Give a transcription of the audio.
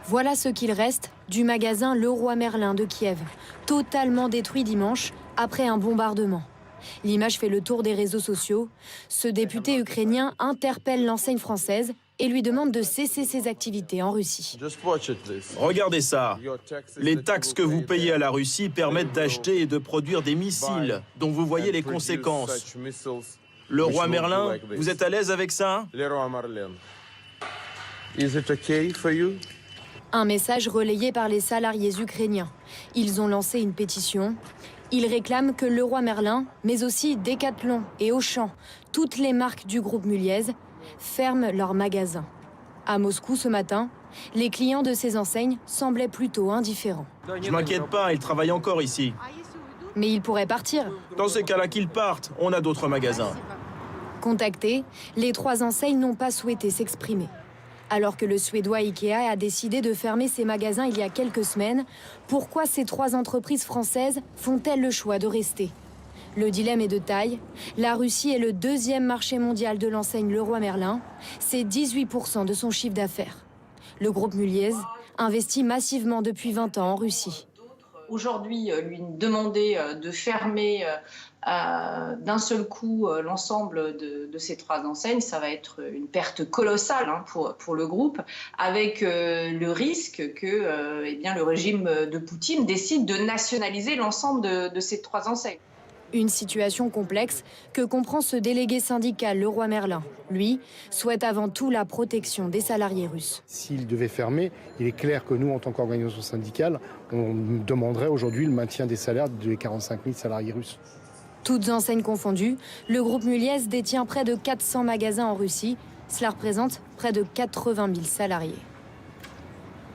Voilà ce qu'il reste du magasin Leroy Merlin de Kiev, totalement détruit dimanche après un bombardement. L'image fait le tour des réseaux sociaux. Ce député ukrainien interpelle l'enseigne française et lui demande de cesser ses activités en Russie. Regardez ça. Les taxes que vous payez à la Russie permettent d'acheter et de produire des missiles dont vous voyez les conséquences. Leroy Merlin, vous êtes à l'aise avec ça? Un message relayé par les salariés ukrainiens. Ils ont lancé une pétition. Ils réclament que Leroy Merlin, mais aussi Decathlon et Auchan, toutes les marques du groupe Muliez, ferment leurs magasins. À Moscou ce matin, les clients de ces enseignes semblaient plutôt indifférents. Je m'inquiète pas, ils travaillent encore ici. Mais ils pourraient partir. Dans ces cas-là qu'ils partent, on a d'autres magasins. Contactés, les 3 enseignes n'ont pas souhaité s'exprimer. Alors que le Suédois Ikea a décidé de fermer ses magasins il y a quelques semaines, pourquoi ces 3 entreprises françaises font-elles le choix de rester? Le dilemme est de taille. La Russie est le 2e marché mondial de l'enseigne Leroy Merlin. C'est 18% de son chiffre d'affaires. Le groupe Muliez investit massivement depuis 20 ans en Russie. Aujourd'hui, lui demander de fermer d'un seul coup l'ensemble de ces 3 enseignes, ça va être une perte colossale pour le groupe, avec le risque que le régime de Poutine décide de nationaliser l'ensemble de ces 3 enseignes. Une situation complexe que comprend ce délégué syndical Leroy Merlin. Lui souhaite avant tout la protection des salariés russes. S'il devait fermer, il est clair que nous, en tant qu'organisation syndicale, on demanderait aujourd'hui le maintien des salaires des 45 000 salariés russes. Toutes enseignes confondues, le groupe Muliez détient près de 400 magasins en Russie. Cela représente près de 80 000 salariés.